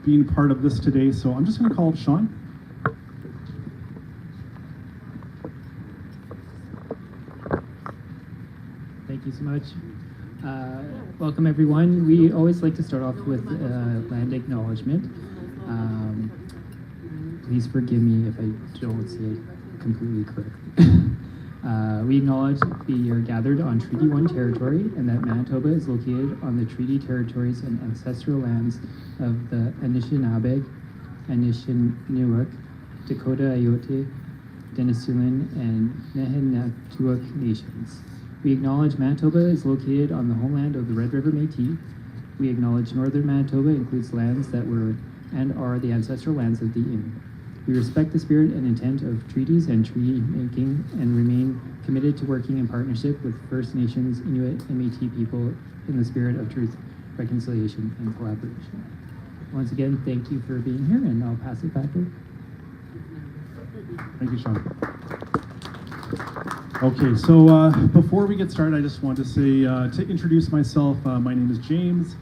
being part of this today. So I'm just going to call up Sean. Thank you so much. Welcome everyone. We always like to start off with land acknowledgement. Please forgive me if I don't say it completely correctly. We acknowledge that we are gathered on Treaty 1 territory and that Manitoba is located on the treaty territories and ancestral lands of the Anishinaabe, Anishinaabe, Dakota Iote, Denisulan, and Nehinatuak nations. We acknowledge Manitoba is located on the homeland of the Red River Métis. We acknowledge northern Manitoba includes lands that were and are the ancestral lands of the Inuit. We respect the spirit and intent of treaties and treaty making and remain committed to working in partnership with First Nations, Inuit, and Métis people in the spirit of truth, reconciliation, and collaboration. Once again, thank you for being here, and I'll pass it back over. Thank you, Sean. Okay, so before we get started, I just want to say, to introduce myself, my name is James.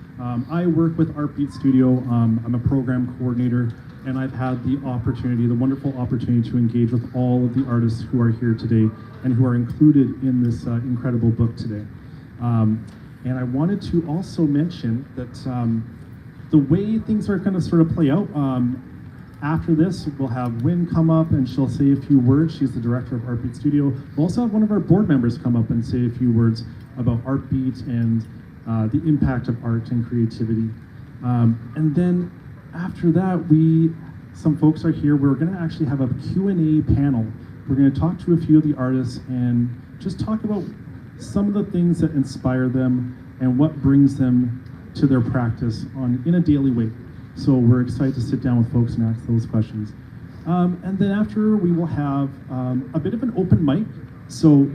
I work with Artbeat Studio. I'm a program coordinator, and I've had the wonderful opportunity to engage with all of the artists who are here today and who are included in this incredible book today. And I wanted to also mention that the way things are going to sort of play out, after this, we'll have Wynn come up and she'll say a few words. She's the director of Artbeat Studio. We'll also have one of our board members come up and say a few words about Artbeat and the impact of art and creativity. And then after that, some folks are here. We're going to actually have a Q&A panel. We're going to talk to a few of the artists and just talk about some of the things that inspire them and what brings them to their practice in a daily way. So we're excited to sit down with folks and ask those questions. And then after, we will have a bit of an open mic. So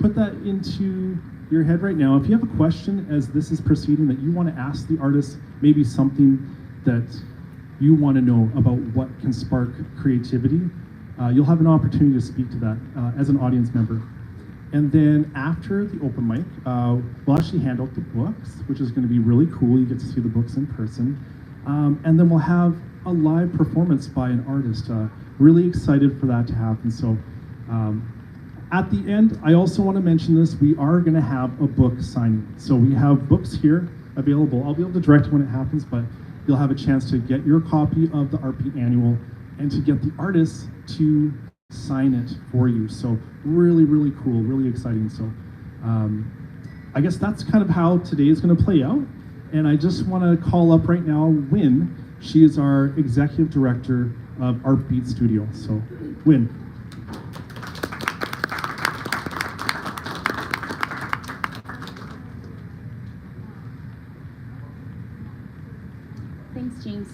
put that into your head right now. If you have a question as this is proceeding that you want to ask the artist, maybe something that you want to know about what can spark creativity, you'll have an opportunity to speak to that as an audience member. And then after the open mic, we'll actually hand out the books, which is going to be really cool. You get to see the books in person. And then we'll have a live performance by an artist. Really excited for that to happen. So at the end, I also want to mention this, we are going to have a book signing. So we have books here available. I'll be able to direct when it happens, but you'll have a chance to get your copy of the Artbeat Annual and to get the artists to sign it for you. So really, really cool, really exciting. So I guess that's kind of how today is going to play out. And I just want to call up right now Wynn. She is our executive director of Artbeat Studio. So Wynn. Thanks, James.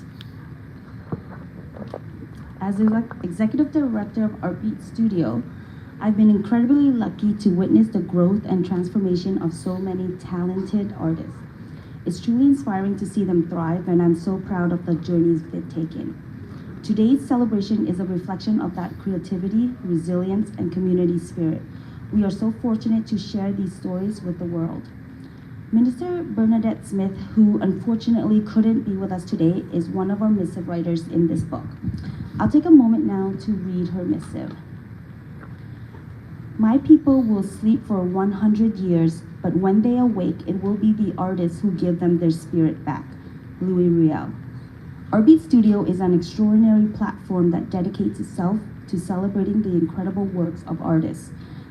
As the executive director of Artbeat Studio, I've been incredibly lucky to witness the growth and transformation of so many talented artists. It's truly inspiring to see them thrive, and I'm so proud of the journeys they've taken. Today's celebration is a reflection of that creativity, resilience, and community spirit. We are so fortunate to share these stories with the world. Minister Bernadette Smith, who unfortunately couldn't be with us today, is one of our missive writers in this book. I'll take a moment now to read her missive. My people will sleep for 100 years, but when they awake, it will be the artists who give them their spirit back. Louis Riel. Artbeat Studio is an extraordinary platform that dedicates itself to celebrating the incredible works of artists.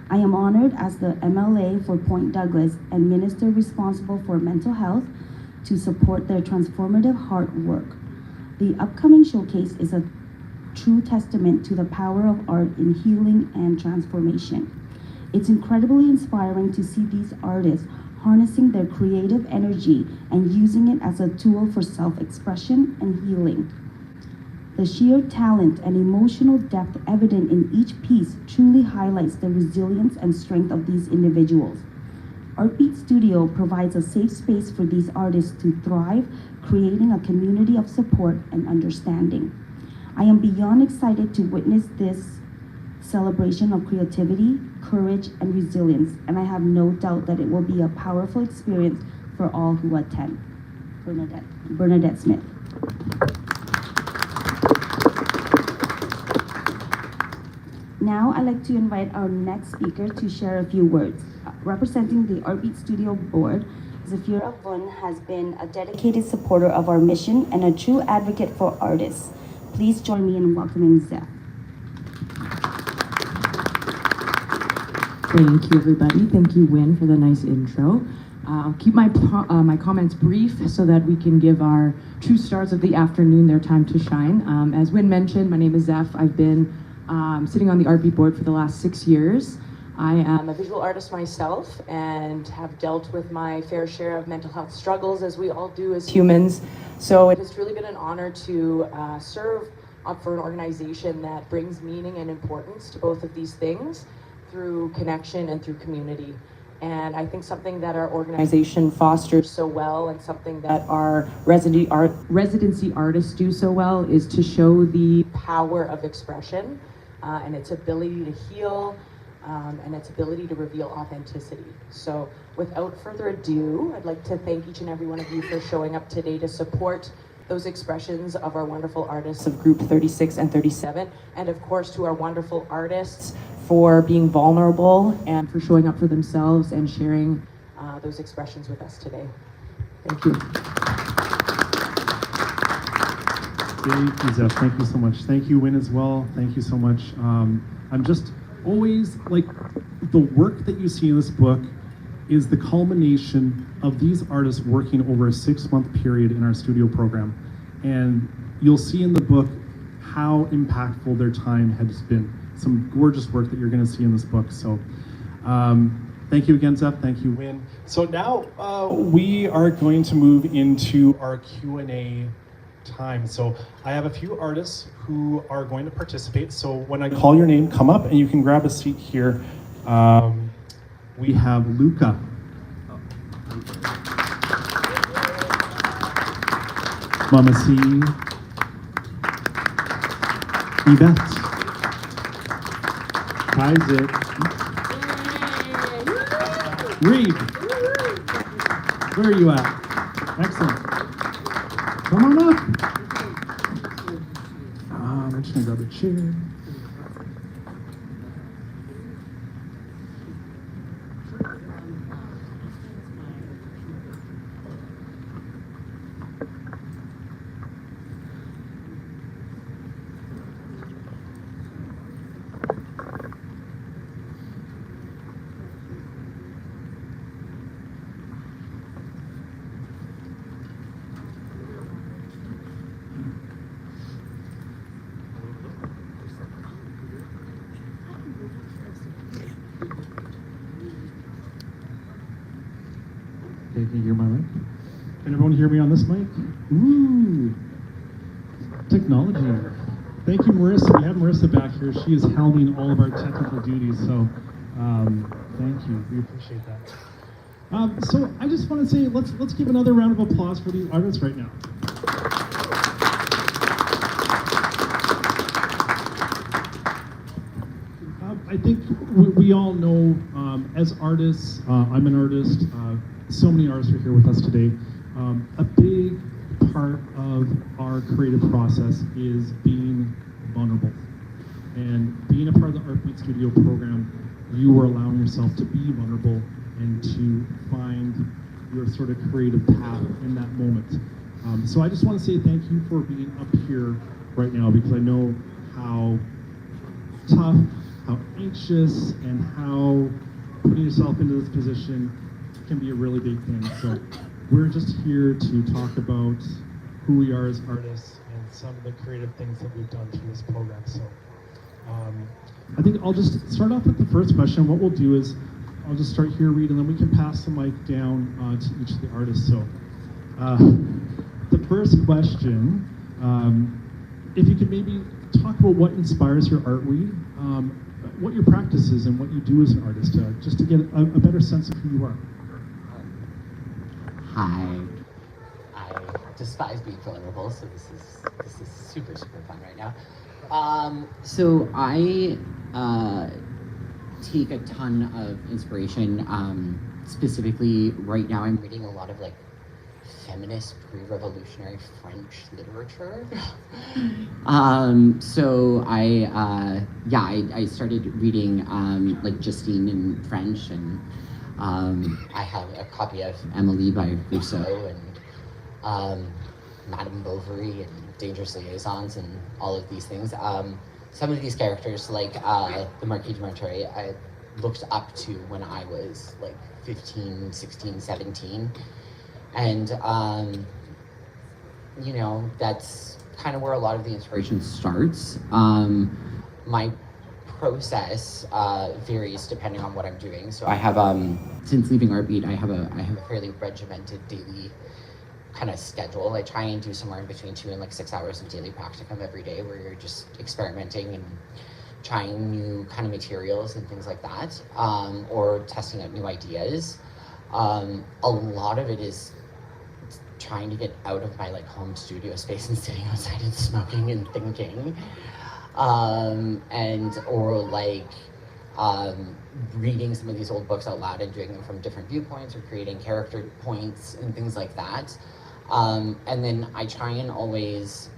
I am honored as the MLA for Point Douglas and minister responsible for mental health to support their transformative heart work. The upcoming showcase is a true testament to the power of art in healing and transformation. It's incredibly inspiring to see these artists harnessing their creative energy and using it as a tool for self-expression and healing. The sheer talent and emotional depth evident in each piece truly highlights the resilience and strength of these individuals. Artbeat Studio provides a safe space for these artists to thrive, creating a community of support and understanding. I am beyond excited to witness this celebration of creativity, courage, and resilience, and I have no doubt that it will be a powerful experience for all who attend. Bernadette Smith. Now I'd like to invite our next speaker to share a few words. Representing the Artbeat Studio Board, Zafira Bun has been a dedicated supporter of our mission and a true advocate for artists. Please join me in welcoming Zeph. Thank you, everybody. Thank you, Win, for the nice intro. I'll keep my comments brief so that we can give our true stars of the afternoon their time to shine. As Win mentioned, my name is Zeph. I've been sitting on the Artbeat board for the last 6 years. I am a visual artist myself and have dealt with my fair share of mental health struggles, as we all do as humans. So it has truly been an honor to serve up for an organization that brings meaning and importance to both of these things through connection and through community. And I think something that our organization fosters so well and something that our residency artists do so well is to show the power of expression and its ability to heal and its ability to reveal authenticity. So without further ado, I'd like to thank each and every one of you for showing up today to support those expressions of our wonderful artists of Group 36 and 37, and of course to our wonderful artists for being vulnerable and for showing up for themselves and sharing those expressions with us today. Thank you. Thank you, Zeph. Thank you so much. Thank you, Win, as well. Thank you so much. I'm just always like, the work that you see in this book is the culmination of these artists working over a 6-month period in our studio program. And you'll see in the book how impactful their time has been. Some gorgeous work that you're gonna see in this book. So thank you again, Zeph. Thank you, Win. So now we are going to move into our Q&A time. So I have a few artists who are going to participate. So when I call your name, come up and you can grab a seat here. We have Luca. Mama C. Yvette. Isaac. Reed. Where are you at? Excellent. Come on up. I'm just gonna grab a chair. Okay, can you hear my mic? Can everyone hear me on this mic? Ooh, technology. Thank you, Marissa. We have Marissa back here. She is helming all of our technical duties, so thank you. We appreciate that. So I just want to say, let's give another round of applause for these artists right now. I think we all know, as artists, I'm an artist, so many artists are here with us today. A big part of our creative process is being vulnerable. And being a part of the Artbeat Studio program, you are allowing yourself to be vulnerable and to find your sort of creative path in that moment. So I just want to say thank you for being up here right now, because I know how tough, how anxious, and how putting yourself into this position can be a really big thing. So we're just here to talk about who we are as artists and some of the creative things that we've done through this program. So I think I'll just start off with the first question. What we'll do is I'll just start here, Reed, and then we can pass the mic down to each of the artists. So the first question, if you could maybe talk about what inspires your art, Reed, what your practice is and what you do as an artist, just to get a better sense of who you are. Hi. I despise being vulnerable, so this is super fun right now. So I take a ton of inspiration. Specifically, right now I'm reading a lot of like feminist pre-revolutionary French literature. So I started reading like Justine in French, and I have a copy of Emily by Rousseau, and Madame Bovary and Dangerous Liaisons and all of these things. Some of these characters, like the Marquis de Merteuil, I looked up to when I was like 15, 16, 17. And, you know, that's kind of where a lot of the inspiration starts. My process varies depending on what I'm doing. So I have, since leaving Artbeat, I have a fairly regimented daily kind of schedule. I try and do somewhere in between 2 and like 6 hours of daily practicum every day, where you're just experimenting and trying new kind of materials and things like that, or testing out new ideas. A lot of it is trying to get out of my like home studio space and sitting outside and smoking and thinking, or like reading some of these old books out loud and doing them from different viewpoints, or creating character points and things like that. And then I try and always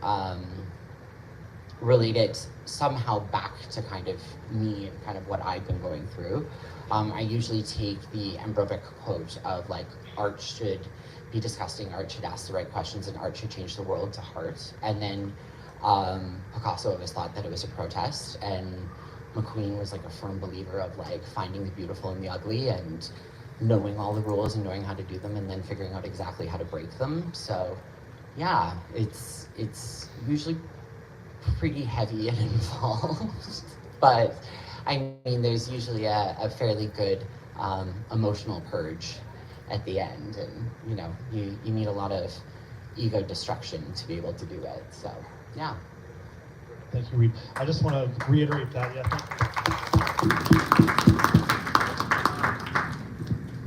relate it somehow back to kind of me and kind of what I've been going through. I usually take the Ambrovic quote of like, art should be disgusting, art should ask the right questions, and art should change the world to heart. And then Picasso always thought that it was a protest, and McQueen was like a firm believer of like finding the beautiful in the ugly and knowing all the rules and knowing how to do them and then figuring out exactly how to break them. So yeah, it's usually pretty heavy and involved, but I mean, there's usually a fairly good emotional purge at the end, and you know, you need a lot of ego destruction to be able to do it. So yeah. Thank you, Reed. I just want to reiterate that.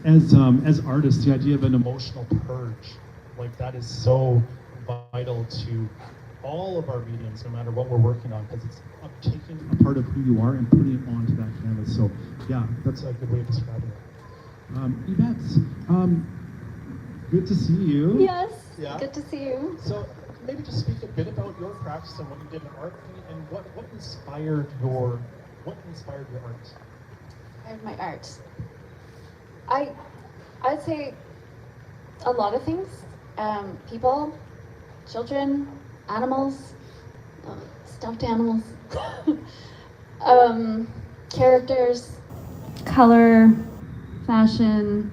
As artists, the idea of an emotional purge, like that is so vital to all of our mediums, no matter what we're working on, because it's taking a part of who you are and putting it onto that canvas. So yeah, that's a good way of describing it. Yvette, good to see you. Yes, Yeah. good to see you. So maybe just speak a bit about your practice and what you did in Artbeat, and what inspired your art. My art. I'd say a lot of things. People, children, animals, stuffed animals, characters, color, fashion,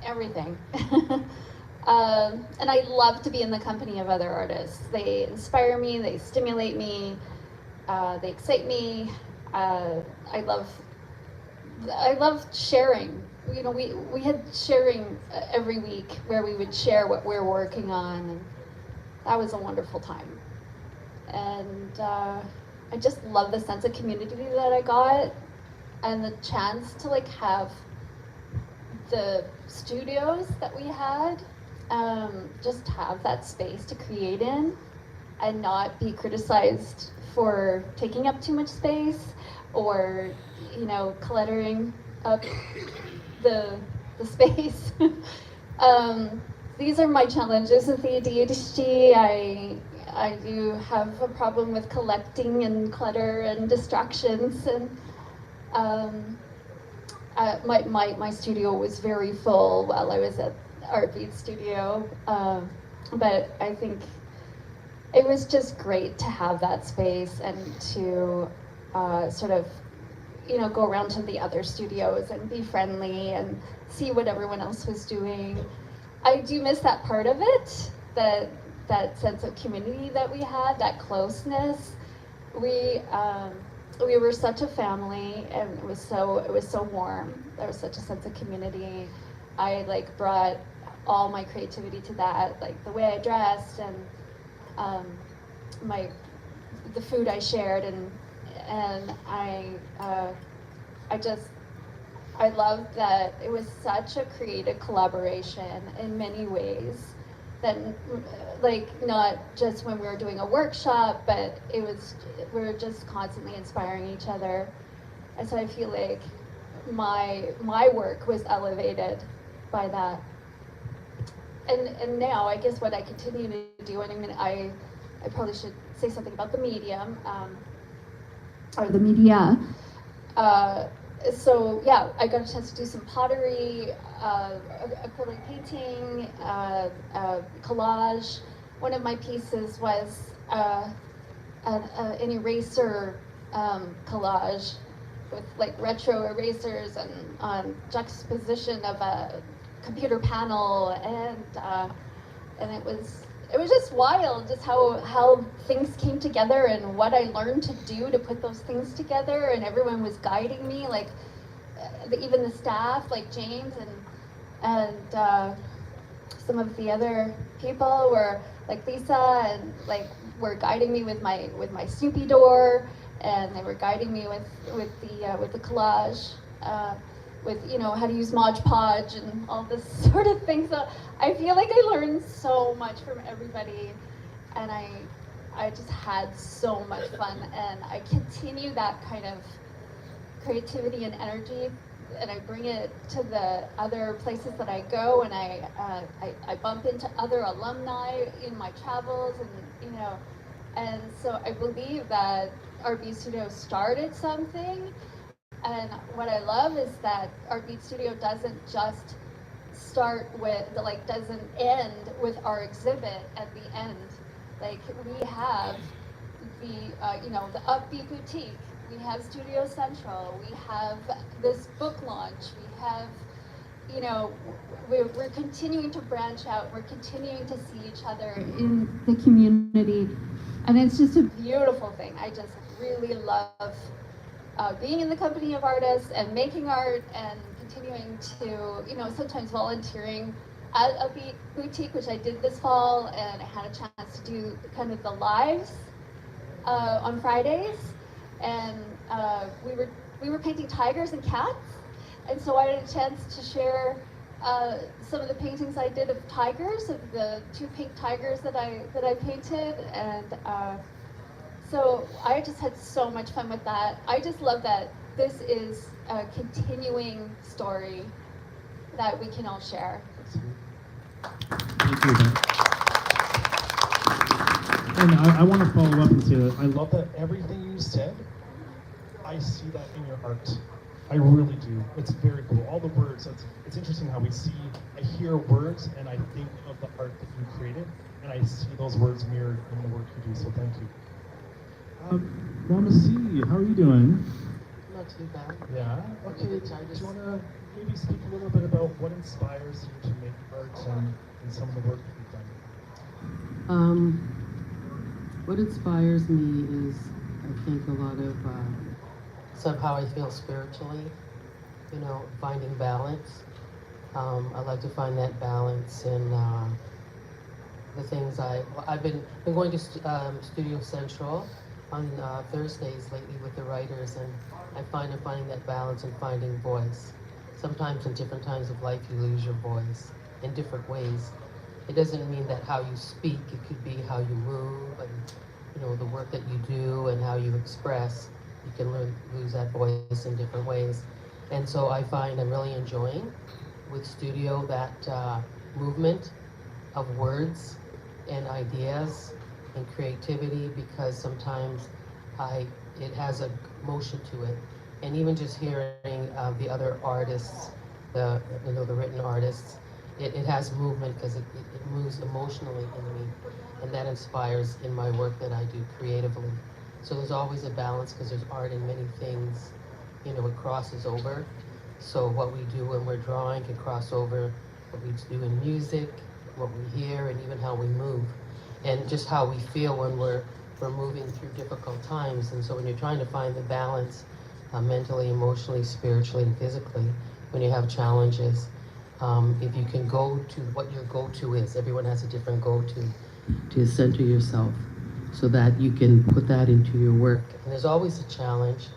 everything. And I love to be in the company of other artists. They inspire me, they stimulate me, they excite me. I love sharing. You know, we had sharing every week where we would share what we're working on, and that was a wonderful time. And I just love the sense of community that I got, and the chance to like have the studios that we had, just have that space to create in and not be criticized for taking up too much space, or, you know, cluttering up the space. These are my challenges with the ADHD. I do have a problem with collecting and clutter and distractions, and my studio was very full while I was at Artbeat Studio, but I think it was just great to have that space and to sort of, you know, go around to the other studios and be friendly and see what everyone else was doing. I do miss that part of it, that sense of community that we had, that closeness. We were such a family, and it was so warm. There was such a sense of community. I like brought all my creativity to that, like the way I dressed and the food I shared, and I love that it was such a creative collaboration in many ways, that like not just when we were doing a workshop, but we were just constantly inspiring each other. And so I feel like my work was elevated by that. and now I guess what I continue to do, and I probably should say something about the medium, or the media. So yeah, I got a chance to do some pottery, acrylic painting, collage. One of my pieces was an eraser collage with like retro erasers and juxtaposition of a computer panel, and it was just wild, just how things came together and what I learned to do to put those things together, and everyone was guiding me, like even the staff, like James and some of the other people were like Lisa, and like were guiding me with my Snoopy door, and they were guiding me with the collage. With how to use Mod Podge and all this sort of thing. So I feel like I learned so much from everybody, and I just had so much fun, and I continue that kind of creativity and energy, and I bring it to the other places that I go, and I bump into other alumni in my travels, and so I believe that Artbeat Studio started something. And what I love is that Artbeat Studio doesn't just start with, doesn't end with our exhibit at the end. Like, we have the Upbeat Boutique, we have Studio Central, we have this book launch, we have, we're continuing to branch out, we're continuing to see each other in the community. And it's just a beautiful thing. I just really love being in the company of artists and making art and continuing to, sometimes volunteering at a boutique, which I did this fall, and I had a chance to do kind of the lives on Fridays, and we were painting tigers and cats, and so I had a chance to share some of the paintings I did of tigers, of the 2 pink tigers that I painted, and so I just had so much fun with that. I just love that this is a continuing story that we can all share. Thank you. And I want to follow up and say that I love that everything you said, I see that in your art. I really do. It's very cool. All the words, it's interesting how I hear words and I think of the art that you created, and I see those words mirrored in the work you do, so thank you. Mama C, how are you doing? Not too bad. Yeah? Okay, do you want to maybe speak a little bit about what inspires you to make art and some of the work that you've done? What inspires me is, I think, a lot of somehow I feel spiritually, finding balance. I like to find that balance in the things I've been going to Studio Central on Thursdays lately with the writers, and I'm finding that balance and finding voice. Sometimes in different times of life you lose your voice in different ways. It doesn't mean that how you speak, it could be how you move and the work that you do and how you express. You can lose that voice in different ways. And so I find I'm really enjoying with Studio that movement of words and ideas and creativity, because sometimes it has a motion to it, and even just hearing the other artists, the written artists, it has movement because it moves emotionally in me, and that inspires in my work that I do creatively. So there's always a balance because there's art in many things, it crosses over. So what we do when we're drawing can cross over what we do in music, what we hear, and even how we move. And just how we feel when we're moving through difficult times. And so when you're trying to find the balance mentally, emotionally, spiritually, and physically, when you have challenges, if you can go to what your go-to is, everyone has a different go-to, to center yourself so that you can put that into your work. And there's always a challenge.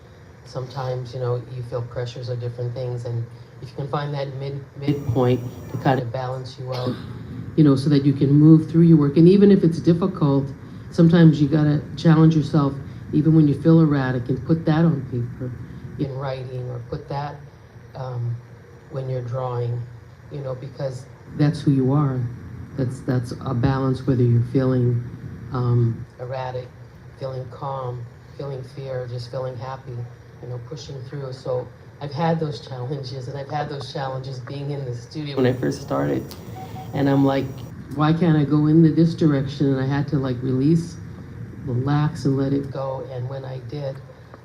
Sometimes, you feel pressures or different things, and if you can find that midpoint to kind of balance you out, so that you can move through your work. And even if it's difficult, sometimes you gotta challenge yourself, even when you feel erratic, and put that on paper in writing, or put that when you're drawing, because that's who you are. That's a balance, whether you're feeling erratic, feeling calm, feeling fear, just feeling happy, you know, pushing through. So I've had those challenges, and I've had those challenges being in the studio when I first started. And I'm like, why can't I go in this direction? And I had to like release, relax, and let it go. And when I did,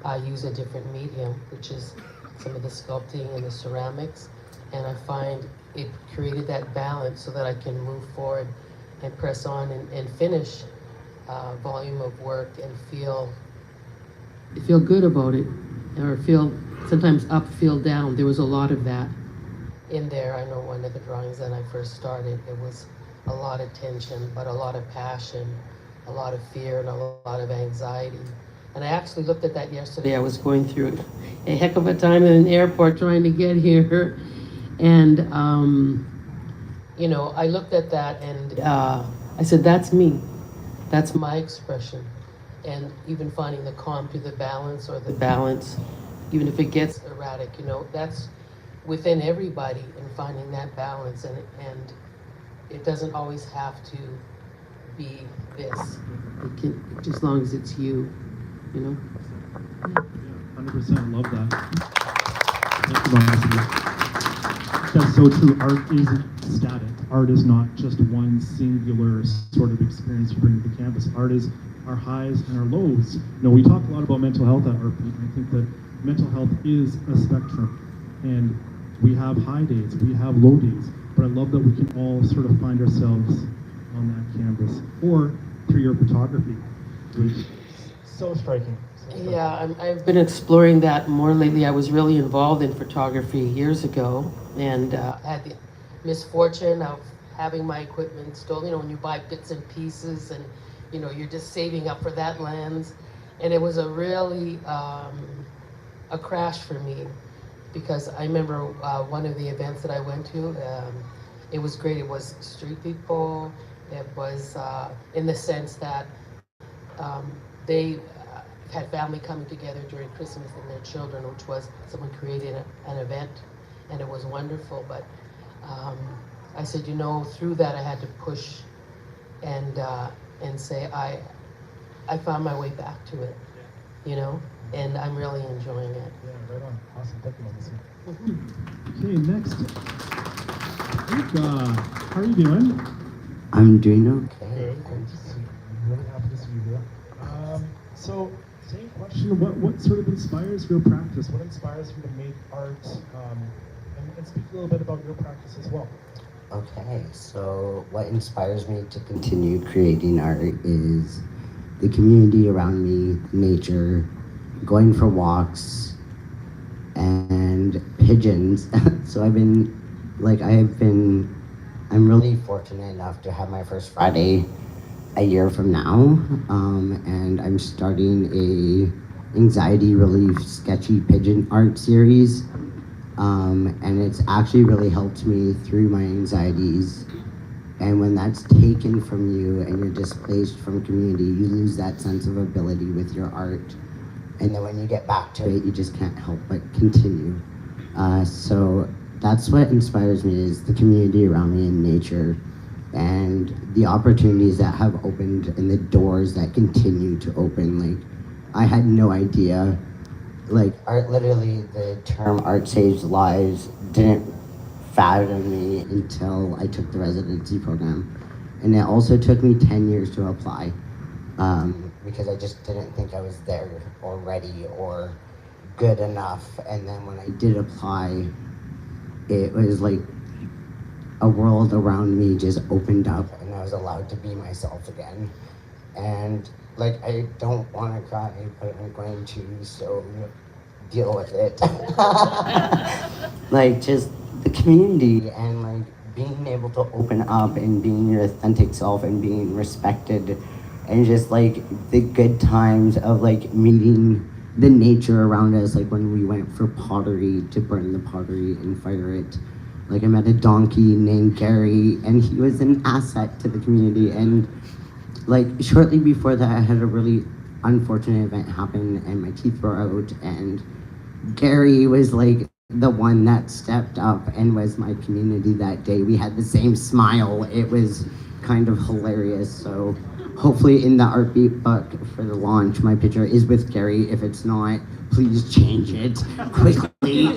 I use a different medium, which is some of the sculpting and the ceramics. And I find it created that balance so that I can move forward and press on and finish volume of work and feel good about it, or feel sometimes up, feel down. There was a lot of that in there. I know one of the drawings that I first started, it was a lot of tension, but a lot of passion, a lot of fear, and a lot of anxiety. And I actually looked at that yesterday. I was going through a heck of a time in an airport trying to get here. And, you know, I looked at that and I said, that's me. That's my expression. And even finding the calm through the balance, or the balance, even if it gets erratic, you know, that's within everybody, and finding that balance. And it doesn't always have to be this. It can, just as long as it's you, you know? Yeah, 100% love that. Thank you, Monica. That's so true. Art isn't static. Art is not just one singular sort of experience you bring to the canvas. Art is our highs and our lows. You know, we talk a lot about mental health at Artbeat, and I think that mental health is a spectrum. And we have high days, we have low days, but I love that we can all sort of find ourselves on that canvas, or through your photography, which is so striking. Yeah, I've been exploring that more lately. I was really involved in photography years ago, and had the misfortune of having my equipment stolen. You know, when you buy bits and pieces, and you know, you're just saving up for that lens. And it was a really a crash for me, because I remember one of the events that I went to, it was great. It was street people. It was in the sense that they had family coming together during Christmas, and their children, which was someone created an event, and it was wonderful. But I said, you know, through that I had to push and say I found my way back to it, you know, and I'm really enjoying it. Yeah, right on. Awesome. Thank you, Melissa. Okay, next. Luke, how are you doing? I'm doing okay. Good. I'm really happy to see you here. So, same question. What sort of inspires your practice? What inspires you to make art? And speak a little bit about your practice as well. Okay, so what inspires me to continue creating art is the community around me, nature, going for walks, and pigeons. So I'm really fortunate enough to have my first Friday a year from now, and I'm starting a anxiety relief sketchy pigeon art series, and it's actually really helped me through my anxieties. And when that's taken from you and you're displaced from community, you lose that sense of ability with your art, and then when you get back to it, you just can't help but continue. So that's what inspires me, is the community around me and nature, and the opportunities that have opened and the doors that continue to open. Like, I had no idea, like, art, literally the term art saves lives didn't fathom me until I took the residency program. And it also took me 10 years to apply, because I just didn't think I was there or ready or good enough. And then when I did apply, it was like a world around me just opened up, and I was allowed to be myself again. And like, I don't want to cry, but I'm going to, so deal with it. Like, just the community, and like being able to open up and being your authentic self and being respected, and just like the good times of like meeting the nature around us, like when we went for pottery to burn the pottery and fire it. Like, I met a donkey named Gary, and he was an asset to the community. And like shortly before that, I had a really unfortunate event happen, and my teeth were out, and Gary was like the one that stepped up and was my community that day. We had the same smile. It was kind of hilarious. So hopefully in the Artbeat book for the launch, my picture is with Gary. If it's not, please change it quickly.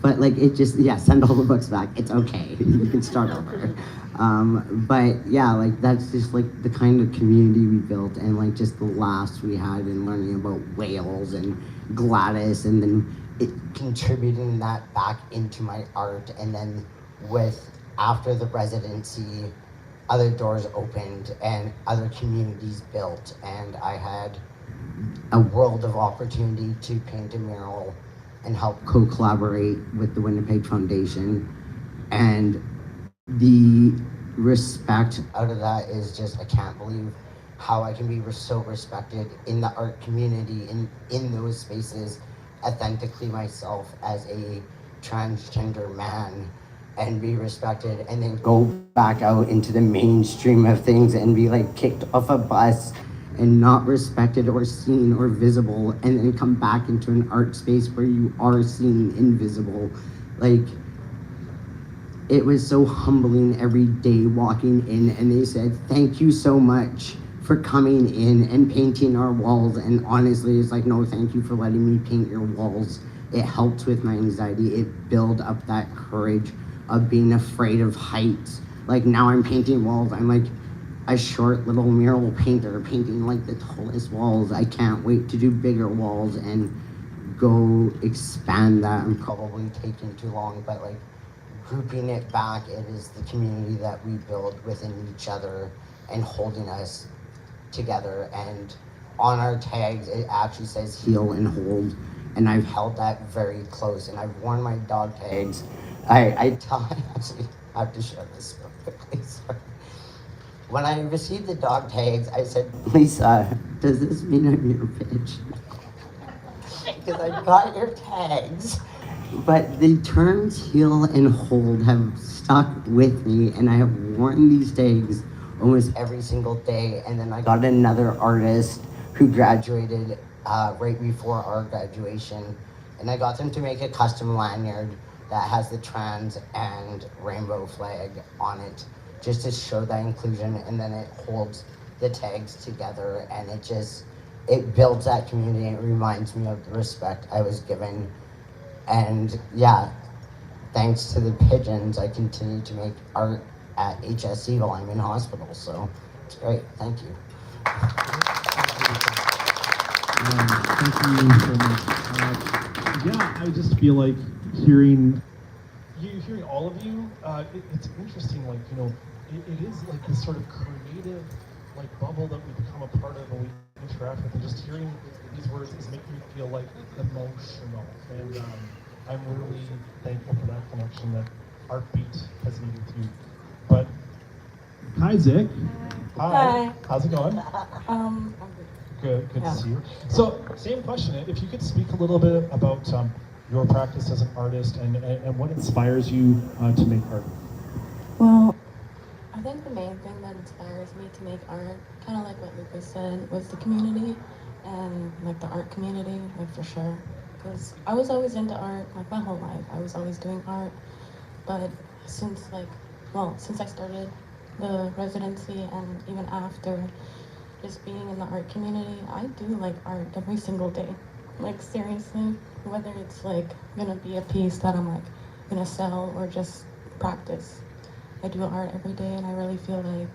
But like it just, yeah, send all the books back. It's okay. You can start over. But yeah, like that's just like the kind of community we built, and like just the laughs we had in learning about whales and Gladys, and then it contributing that back into my art. And then with after the residency, other doors opened and other communities built, and I had a world of opportunity to paint a mural and help co-collaborate with the Winnipeg Foundation. And the respect out of that is just, I can't believe how I can be so respected in the art community, in those spaces, authentically myself as a transgender man, and be respected, and then go back out into the mainstream of things and be like kicked off a bus and not respected or seen or visible, and then come back into an art space where you are seen and visible. Like, it was so humbling every day walking in, and they said, thank you so much for coming in and painting our walls. And honestly, it's like, no, thank you for letting me paint your walls. It helped with my anxiety. It built up that courage of being afraid of heights. Like now I'm painting walls. I'm like a short little mural painter painting like the tallest walls. I can't wait to do bigger walls and go expand that. I'm probably taking too long, but like grouping it back, it is the community that we build within each other and holding us together. And on our tags, it actually says heal and hold. And I've held that very close, and I've worn my dog tags. I actually have to share this real quickly, sorry. When I received the dog tags, I said, Lisa, does this mean I'm your bitch? Because I got your tags. But the terms heal and hold have stuck with me, and I have worn these tags almost every single day. And then I got another artist who graduated right before our graduation, and I got them to make a custom lanyard that has the trans and rainbow flag on it, just to show that inclusion. And then it holds the tags together, and it builds that community. It reminds me of the respect I was given. And yeah, thanks to the pigeons, I continue to make art at HSC while I'm in hospital. So it's great. Thank you. Thank you so much. Yeah, I just feel like hearing all of you, it's interesting, like, you know, it is like this sort of creative, like, bubble that we become a part of when we interact with, and just hearing these words is making me feel like emotional. And I'm really thankful for that connection that Artbeat has made with you. But hi, Zick. Hi. How's it going? Good Yeah. to see you. So, same question. If you could speak a little bit about your practice as an artist and what inspires you to make art. Well, I think the main thing that inspires me to make art, kind of like what Lucas said, was the community and like the art community, like for sure. Because I was always into art, like my whole life. I was always doing art, but since I started the residency and even after, just being in the art community, I do like art every single day. Like seriously, whether it's like gonna be a piece that I'm like gonna sell or just practice. I do art every day, and I really feel like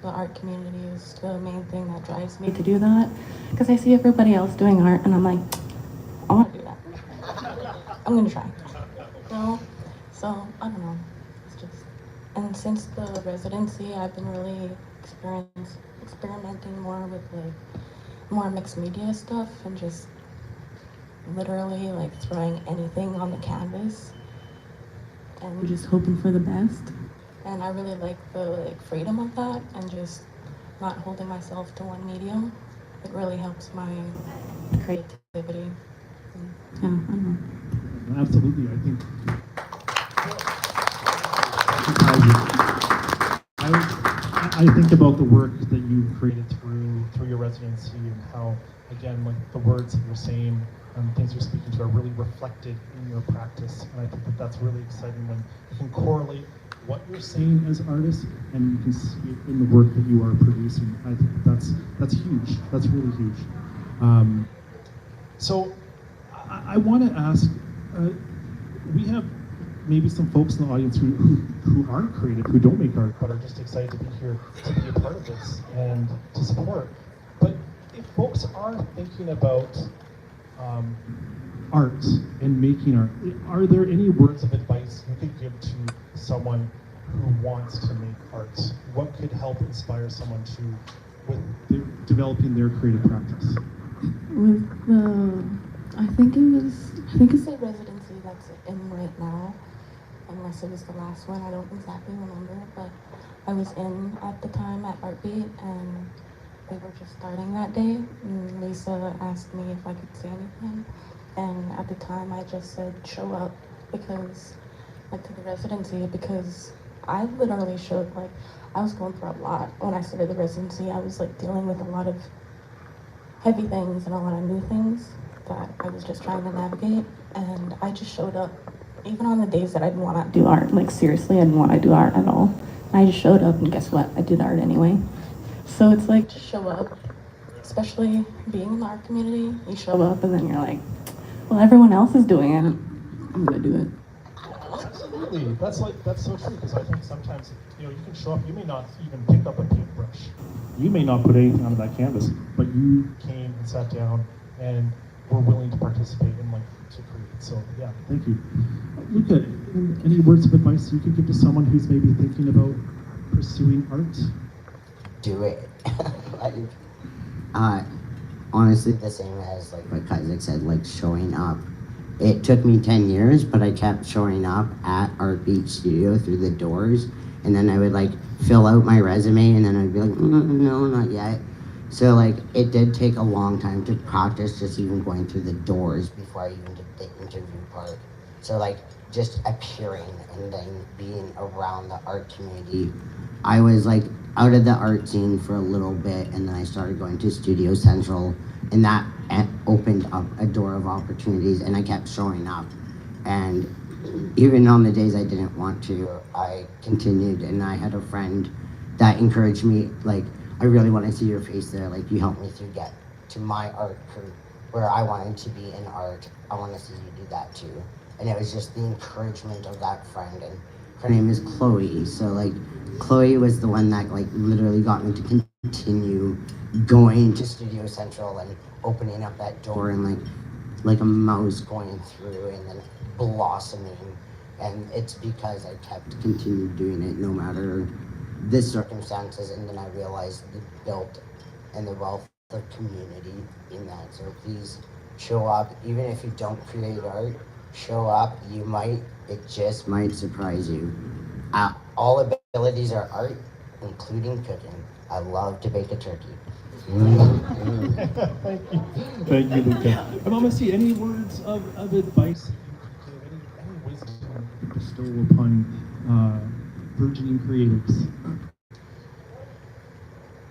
the art community is the main thing that drives me to do that. Because I see everybody else doing art, and I'm like, I want to do that. I'm gonna try. You know? So I don't know. It's just, and since the residency, I've been really experimenting more with like more mixed media stuff, and just literally like throwing anything on the canvas and just hoping for the best. And I really like the like freedom of that, and just not holding myself to one medium. It really helps my creativity. Yeah, I don't know. Absolutely, I think. I think about the work that you created through your residency, and how, again, like the words that you're saying things you're speaking to are really reflected in your practice. And I think that that's really exciting when you can correlate what you're saying as artists and you can see it in the work that you are producing. I think that's huge. That's really huge. So I want to ask, we have maybe some folks in the audience who aren't creative, who don't make art, but are just excited to be here to be a part of this and to support. But if folks are thinking about art and making art, are there any words of advice you could give to someone who wants to make art? What could help inspire someone with developing their creative practice? With the, I think it's the residency that's in right now, unless it was the last one, I don't exactly remember, but I was in at the time at Artbeat, and they were just starting that day, and Lisa asked me if I could say anything, and at the time I just said show up, because, like, to the residency, because I literally showed, like, I was going through a lot when I started the residency. I was, like, dealing with a lot of heavy things and a lot of new things that I was just trying to navigate, and I just showed up, even on the days that I didn't want to do art. Like, seriously, I didn't want to do art at all. I just showed up, and guess what? I did art anyway. So it's like, just show up, especially being in the art community. You show up, and then you're like, well, everyone else is doing it. I'm gonna do it. Absolutely, that's so true, because I think sometimes, you can show up, you may not even pick up a paintbrush, you may not put anything onto that canvas, but you came and sat down and were willing to participate and to create. So yeah, thank you. Luca, any words of advice you could give to someone who's maybe thinking about pursuing art? Do it. Honestly, the same as what Kaizik said, showing up. It took me 10 years, but I kept showing up at Artbeat Studio through the doors, and then I would fill out my resume, and then I'd be like, no, not yet. So it did take a long time to practice just even going through the doors before I even did the interview part. So just appearing and then being around the art community. I was out of the art scene for a little bit, and then I started going to Studio Central, and that opened up a door of opportunities, and I kept showing up. And even on the days I didn't want to, I continued, and I had a friend that encouraged me, I really want to see your face there, you helped me to get to my art career, where I wanted to be in art. I want to see you do that too. And it was just the encouragement of that friend, and her name is Chloe. So Chloe was the one that literally got me to continue going to Studio Central and opening up that door, and like a mouse going through and then blossoming. And it's because I kept continued doing it no matter the circumstances, and then I realized the built and the wealth of community in that. So please show up, even if you don't create art, show up. It just might surprise you. All abilities are art, including cooking. I love to bake a turkey. Thank you, Luca. And Mama C, any words of advice you could give, any wisdom you could bestow upon burgeoning creatives?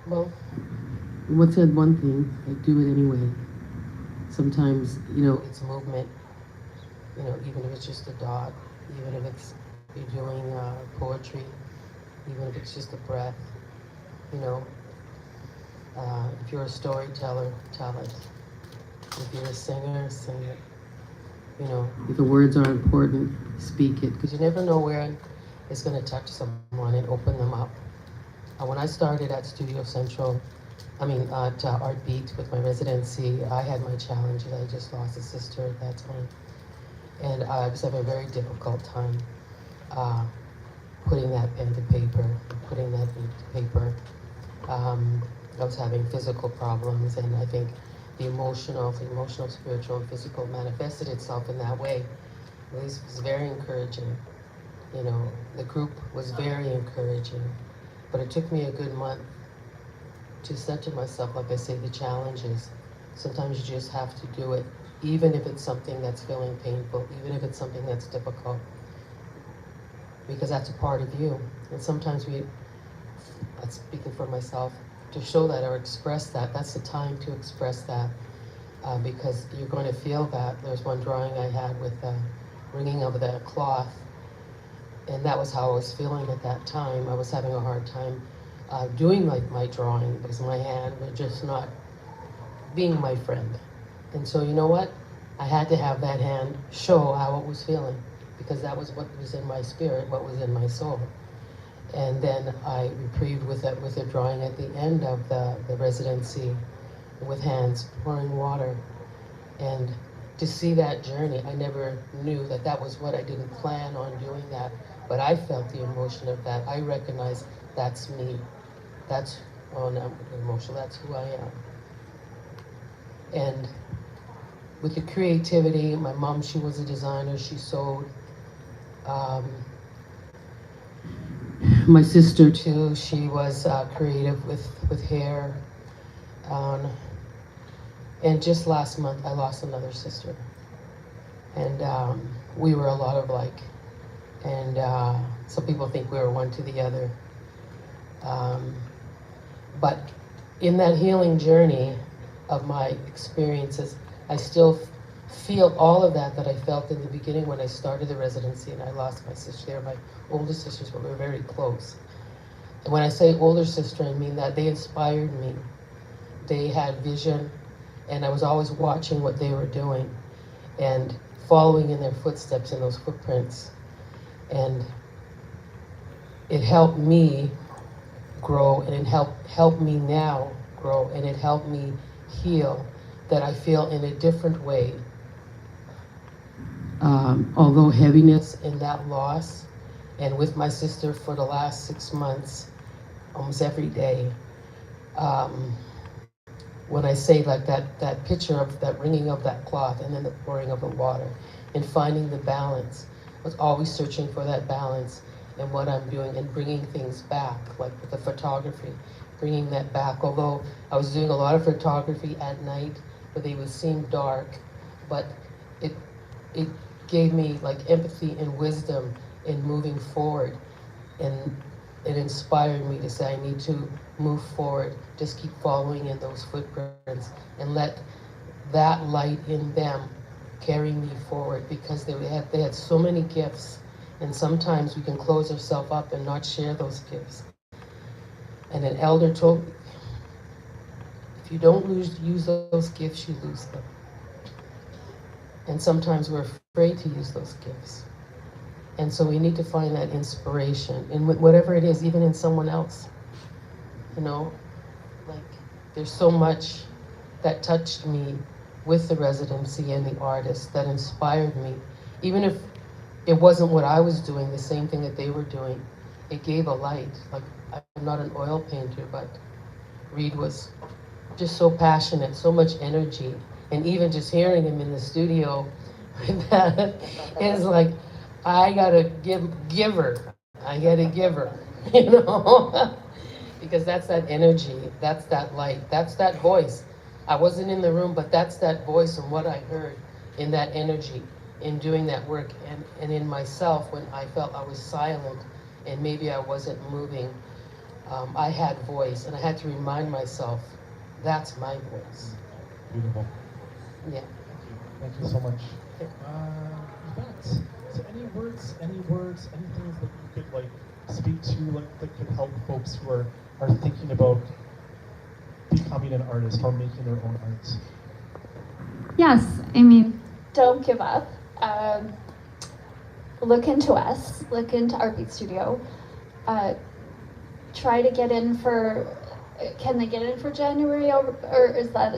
Well, one said one thing, do it anyway. Sometimes, it's movement, even if it's just a dot, even if it's you're doing poetry, even if it's just a breath, if you're a storyteller, tell it. If you're a singer, sing it. If the words are important, speak it, because you never know where it's going to touch someone and open them up. When I started at Studio Central, at Artbeat with my residency, I had my challenges. I just lost a sister at that time. And I was having a very difficult time putting that pen to paper, putting that ink to paper. I was having physical problems, and I think the emotional, spiritual, and physical manifested itself in that way. It was very encouraging. The group was very encouraging. But it took me a good month to center myself, like I say, the challenges. Sometimes you just have to do it, even if it's something that's feeling painful, even if it's something that's difficult, because that's a part of you. And sometimes I'm speaking for myself, to show that or express that, that's the time to express that. because you're going to feel that. There's one drawing I had with the wringing of the cloth, and that was how I was feeling at that time. I was having a hard time doing like my drawing because my hand was just not being my friend. And so you know what? I had to have that hand show how it was feeling, because that was what was in my spirit, what was in my soul. And then I reprieved with a drawing at the end of the residency with hands pouring water. And to see that journey, I never knew that that was what I didn't plan on doing that, but I felt the emotion of that. I recognized that's me. That's, oh, not emotional, that's who I am. And with the creativity, my mom, she was a designer, she sewed. My sister too, she was creative with hair. And just last month, I lost another sister. And we were a lot of like, and some people think we were one to the other. But in that healing journey of my experiences, I still feel all of that I felt in the beginning when I started the residency and I lost my sister. They were my older sisters, but we were very close. And when I say older sister, I mean that they inspired me. They had vision, and I was always watching what they were doing and following in their footsteps, in those footprints. And it helped me grow, and it helped me now grow, and it helped me heal, that I feel in a different way. Although heaviness in that loss, and with my sister for the last 6 months, almost every day, when I say like that picture of that wringing of that cloth and then the pouring of the water and finding the balance, I was always searching for that balance in what I'm doing and bringing things back, like with the photography, bringing that back. Although I was doing a lot of photography at night, but they would seem dark, but it gave me like empathy and wisdom in moving forward, and it inspired me to say I need to move forward, just keep following in those footprints and let that light in them carry me forward, because they had so many gifts, and sometimes we can close ourselves up and not share those gifts. And an elder told me, if you don't use those gifts, you lose them. And sometimes we're afraid to use those gifts. And so we need to find that inspiration in whatever it is, even in someone else. You know, like there's so much that touched me with the residency and the artists that inspired me. Even if it wasn't what I was doing, the same thing that they were doing, it gave a light. Like, I'm not an oil painter, but Reed was just so passionate, so much energy. And even just hearing him in the studio, that is like, I gotta give her. I gotta give her, you know? Because that's that energy, that's that light, that's that voice. I wasn't in the room, but that's that voice and what I heard in that energy, in doing that work, and in myself when I felt I was silent and maybe I wasn't moving. I had voice, and I had to remind myself, that's my voice. Beautiful. Yeah. Thank you so much. Yvette, so any words, anything that you could like speak to, like that could help folks who are thinking about becoming an artist or making their own art? Yes, I mean, don't give up. Look into us, look into Artbeat Studio. Try to get in for, can they get in for January, or is that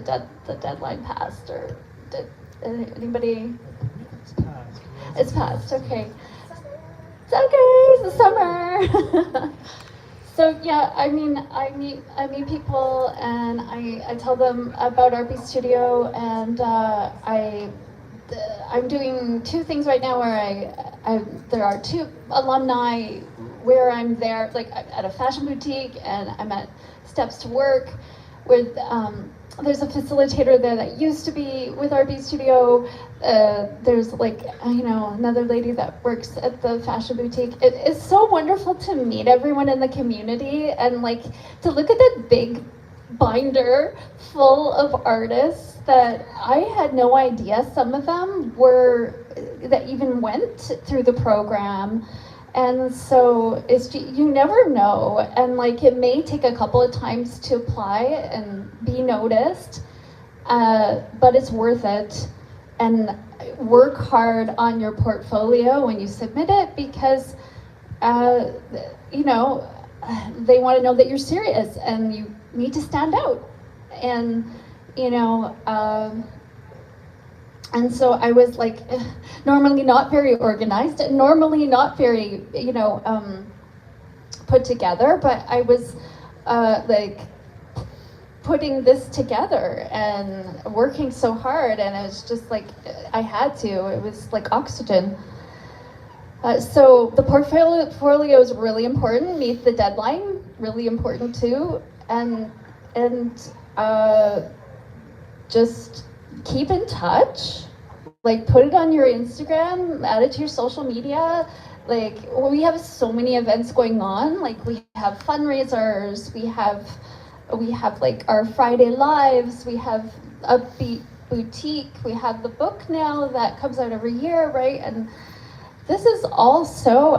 the deadline passed, or did anybody? It's passed. It's passed, okay. It's okay, it's the summer. So yeah, I mean, I meet people, and I tell them about Artbeat Studio, and I'm doing 2 things right now where there are 2 alumni where I'm there, like at a fashion boutique, and I'm at Steps to Work, where there's a facilitator there that used to be with Artbeat Studio. There's like, you know, another lady that works at the fashion boutique. It's so wonderful to meet everyone in the community, and like to look at that big binder full of artists that I had no idea some of them were, that even went through the program. And so you never know. And like, it may take a couple of times to apply and be noticed, but it's worth it. And work hard on your portfolio when you submit it, because you know, they want to know that you're serious and you need to stand out. And you know, and so I was like, normally not very organized, normally not very, you know, put together, but I was like putting this together and working so hard, and it was just like, I had to, it was like oxygen. So the portfolio is really important, meet the deadline, really important too, and just keep in touch, like put it on your Instagram, add it to your social media. Like, we have so many events going on, like we have fundraisers, we have like our Friday lives, we have Artbeat boutique, we have the book now that comes out every year, right? And this is all so,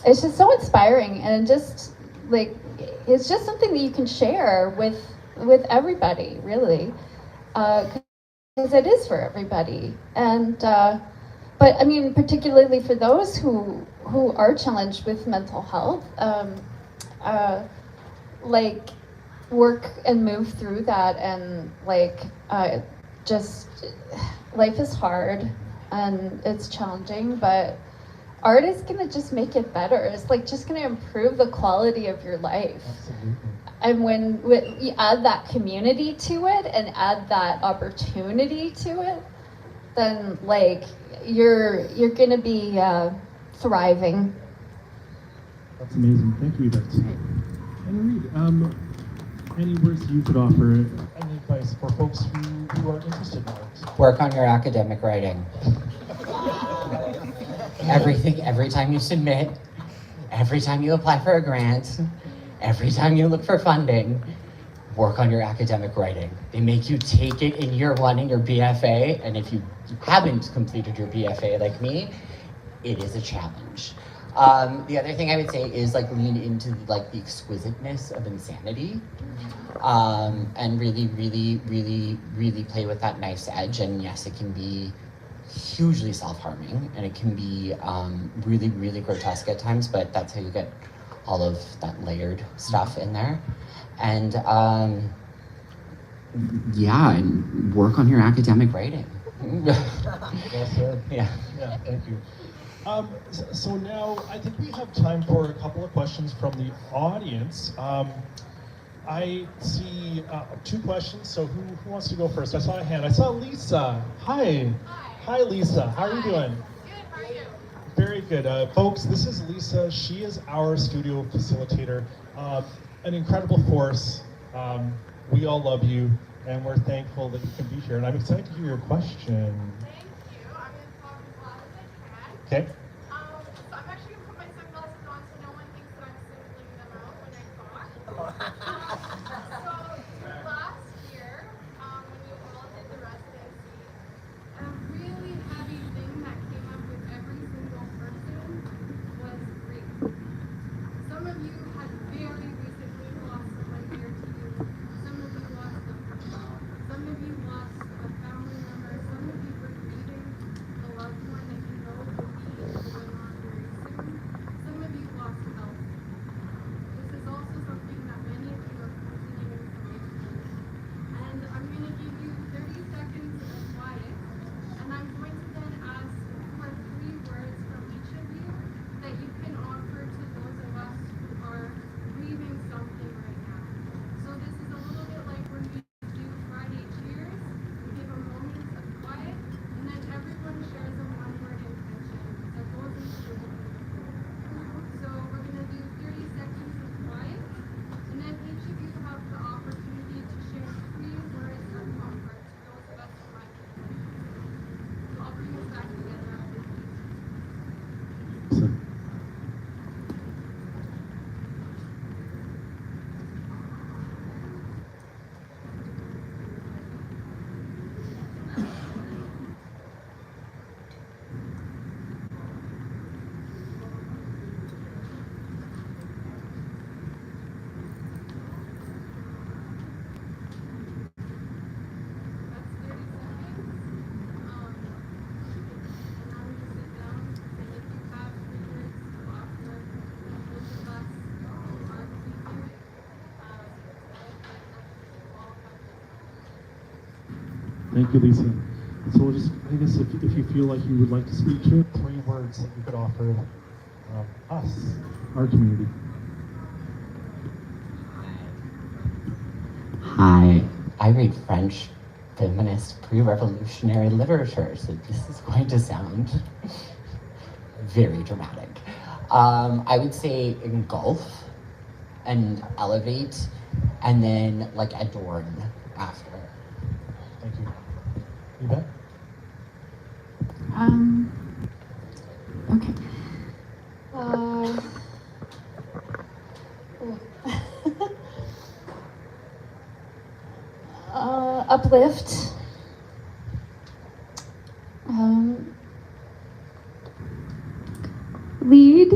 it's just so inspiring, and just like, it's just something that you can share with everybody, really, because it is for everybody. And but I mean, particularly for those who are challenged with mental health, like, work and move through that, and like, just, life is hard and it's challenging, but art is gonna just make it better. It's like just gonna improve the quality of your life. Absolutely. And when you add that community to it and add that opportunity to it, then like, you're gonna be thriving. That's amazing. Thank you, Yvette. And Reed, any words you could offer, any advice for folks who are interested in art? Work on your academic writing. Every time you submit, every time you apply for a grant, every time you look for funding, work on your academic writing. They make you take it in year one in your BFA, and if you haven't completed your BFA like me, it is a challenge. The other thing I would say is like, lean into like the exquisiteness of insanity, and really, really, really, really play with that nice edge. And yes, it can be hugely self-harming, and it can be really, really grotesque at times, but that's how you get all of that layered stuff in there. And yeah, and work on your academic writing. Well said. Yeah. Yeah, thank you. So now I think we have time for a couple of questions from the audience. I see 2 questions, so who wants to go first? I saw a hand. I saw Lisa. Hi. Hi, Lisa. How are you doing? Good, how are you? Very good. Folks, this is Lisa. She is our studio facilitator. An incredible force. We all love you, and we're thankful that you can be here. And I'm excited to hear your question. Thank you. I'm going to talk as loud as I can. Okay. So I'm actually going to put my sunglasses on so no one thinks that I'm singling them out when I talk. So last year, when you all did the residency, a really heavy thing that came up with every single person was grief. Some of you had very recently lost someone dear to you. Some of you lost a some of you lost a family member. Some of you were grieving a loved one that you know will be Thank you, Lisa. So just, I guess if you feel like you would like to speak to it, 3 words that you could offer us, our community. Hi, I read French feminist pre-revolutionary literature, so this is going to sound very dramatic. I would say engulf and elevate, and then like adorn after. Thank you. You bet. Okay. Uplift. Lead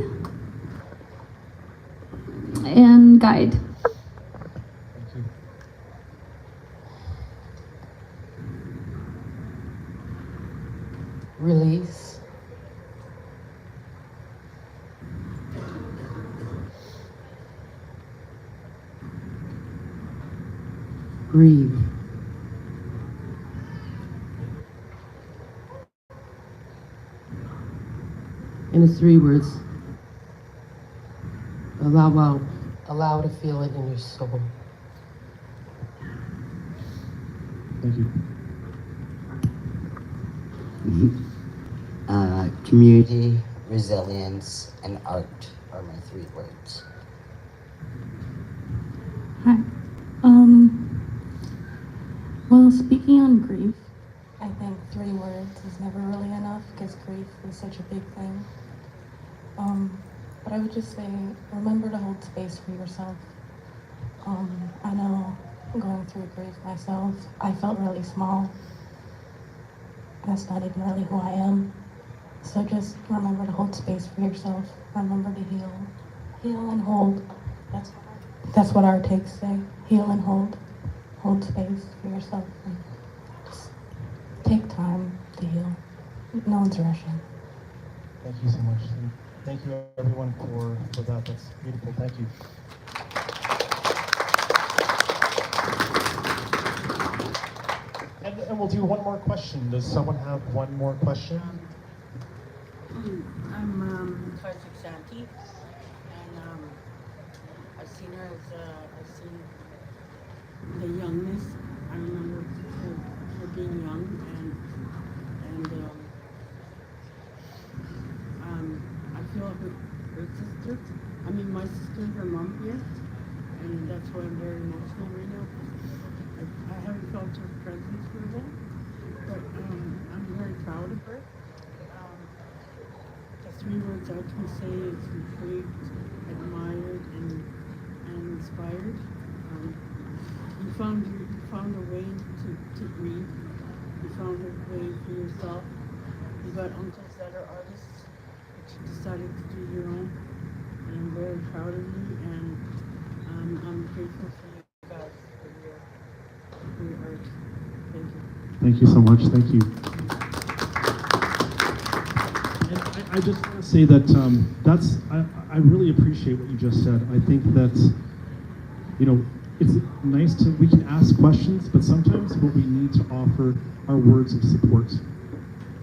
and guide. Thank you. Release. Breathe. And it's 3 words. Allow to feel it in your soul. Thank you. Community, resilience, and art are my 3 words. Hi. Well, speaking on grief, I think 3 words is never really enough because grief is such a big thing. But I would just say, remember to hold space for yourself. I know going through grief myself, I felt really small. That's not even really who I am. So just remember to hold space for yourself. Remember to heal. Heal and hold. That's what our takes say. Heal and hold. Hold space for yourself. And just take time to heal. No one's rushing. Thank you so much. And thank you everyone for that. That's beautiful. Thank you. And we'll do one more question. Does someone have one more question? I'm Karthik Shanti, and I've seen her I've seen the youngness. I remember her being young, and I feel her sister. I mean, my sister and her mom here, and that's why I'm very emotional right now. I haven't felt her presence for a while, but I'm very proud of her. The 3 words I can say is intrigued, admired, and inspired. You found a way to breathe. You found a way for yourself. You got uncles that are artists, but you decided to do your own. And I'm very proud of you, and I'm grateful for you guys for your art. Thank you. Thank you so much. Thank you. And I just want to say that I really appreciate what you just said. I think that, it's nice we can ask questions, but sometimes what we need to offer are words of support.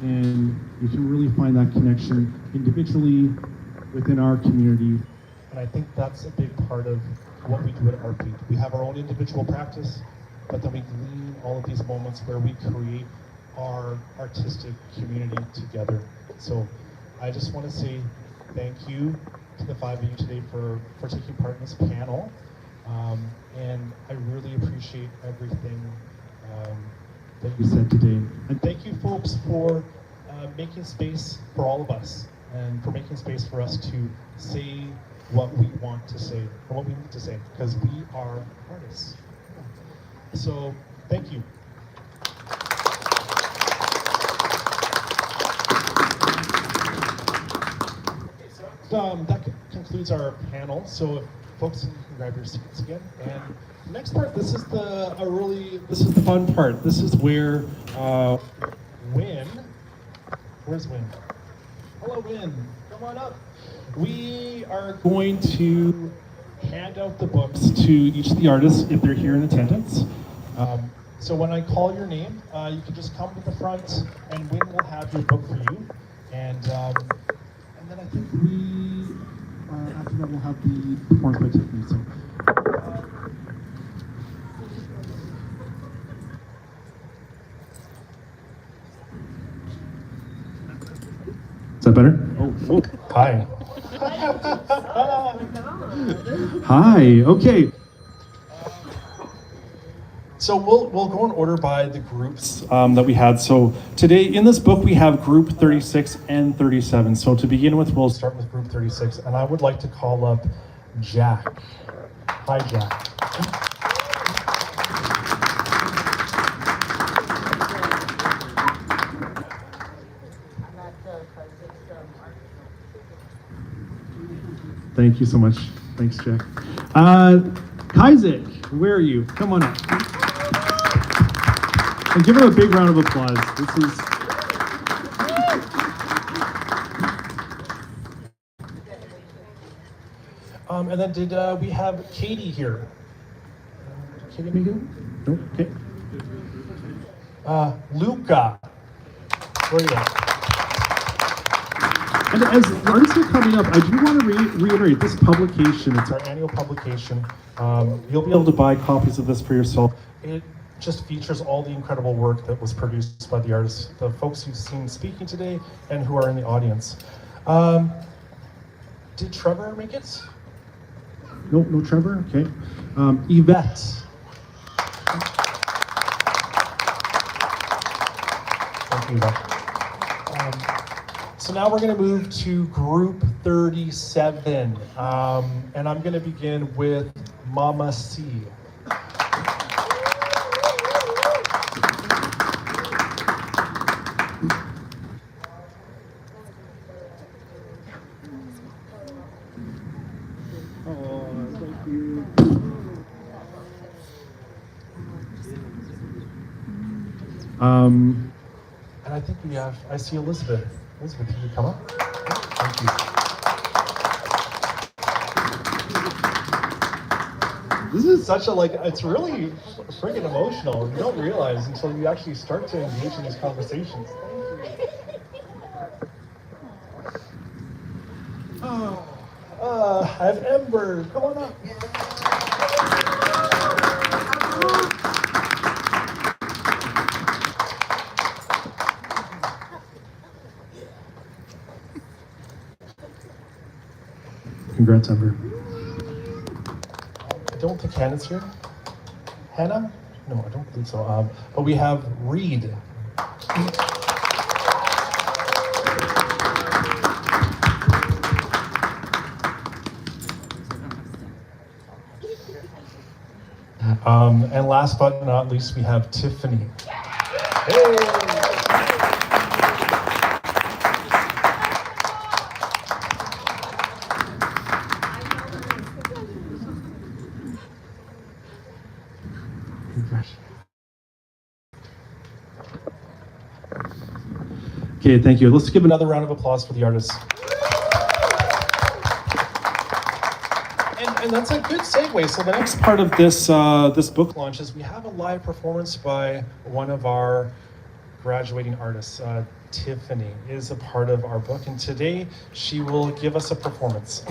And you can really find that connection individually within our community. And I think that's a big part of what we do at Artbeat. We have our own individual practice, but then we glean all of these moments where we create our artistic community together. So I just want to say thank you to the 5 of you today for taking part in this panel. And I really appreciate everything that you said today. And thank you folks for making space for all of us and for making space for us to say what we want to say or what we need to say, because we are artists. So thank you. That concludes our panel. So if folks can grab your seats again. And the next part, this is the fun part. This is where Win, where's Win? Hello Win, come on up. We are going to hand out the books to each of the artists if they're here in attendance. So when I call your name, you can just come to the front, and Win will have your book for you. And then I think we, after that, we'll have the performance by Tiffany. So. Is that better? Oh, hi. Hi, okay. So we'll go in order by the groups that we had. So today in this book we have group 36 and 37. So to begin with, we'll start with group 36, and I would like to call up Jack. Hi, Jack. Thank you so much. Thanks, Jack. Kaizek, where are you? Come on up. And give him a big round of applause. This is. And then did we have Katie here? Katie Megan? No? Okay. Luca. Where are you at? And as artists are coming up, I do want to reiterate this publication. It's our annual publication. You'll be able to buy copies of this for yourself. It just features all the incredible work that was produced by the artists, the folks you've seen speaking today, and who are in the audience. Did Trevor make it? No, no Trevor? Okay. Yvette. Thank you, Yvette. So now we're going to move to group 37, and I'm going to begin with Mama C. Oh, thank you. And I think we have, I see Elizabeth. Elizabeth, can you come up? Thank you. This is such a, it's really friggin' emotional. You don't realize until you actually start to engage in these conversations. I have Ember. Come on up. Congrats, Ember. I don't think Hannah's here. Hannah? No, I don't think so. But we have Reed. And last but not least, we have Tiffany. Hey! Okay, thank you. Let's give another round of applause for the artists. And that's a good segue. So the next part of this this book launch is we have a live performance by one of our graduating artists. Tiffany is a part of our book, and today she will give us a performance.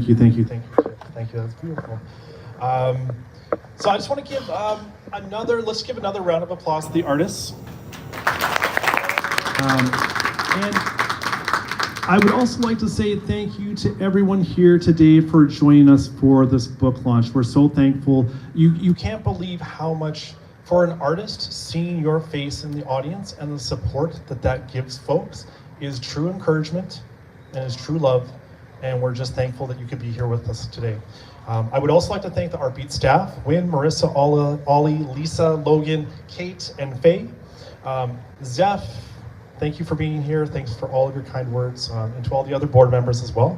Thank you. That's beautiful. So I just want to give let's give another round of applause to the artists. And I would also like to say thank you to everyone here today for joining us for this book launch. We're so thankful. You can't believe how much, for an artist, seeing your face in the audience and the support that gives folks is true encouragement and is true love. And we're just thankful that you could be here with us today. I would also like to thank the Artbeat staff, Wynn, Marissa, Ollie, Lisa, Logan, Kate, and Faye. Zeph, thank you for being here. Thanks for all of your kind words, and to all the other board members as well.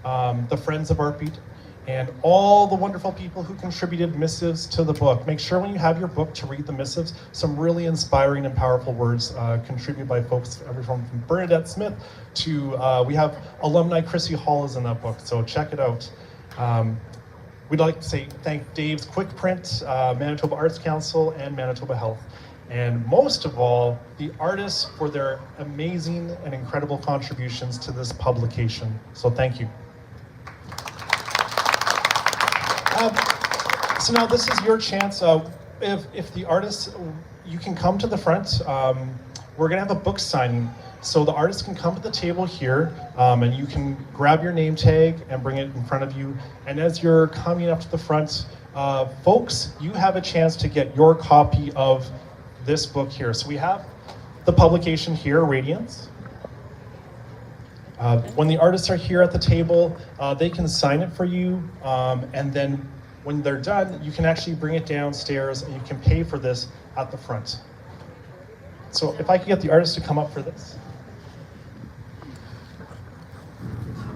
The friends of Artbeat, and all the wonderful people who contributed missives to the book. Make sure when you have your book to read the missives, some really inspiring and powerful words contributed by folks, everyone from Bernadette Smith to, we have alumni Chrissy Hall is in that book, so check it out. We'd like to say thank Dave's Quick Print, Manitoba Arts Council, and Manitoba Health. And most of all, the artists for their amazing and incredible contributions to this publication. So thank you. So now this is your chance. If the artists, you can come to the front. We're gonna have a book signing. So the artists can come to the table here, and you can grab your name tag and bring it in front of you. And as you're coming up to the front, folks, you have a chance to get your copy of this book here. So we have the publication here, Radiance. When the artists are here at the table, they can sign it for you, and then when they're done, you can actually bring it downstairs and you can pay for this at the front. So if I could get the artists to come up for this.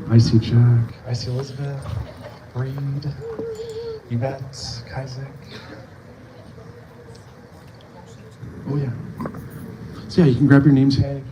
I see Jack, I see Elizabeth, Reed, Yvette, Isaac. Oh yeah. So yeah, you can grab your name tag.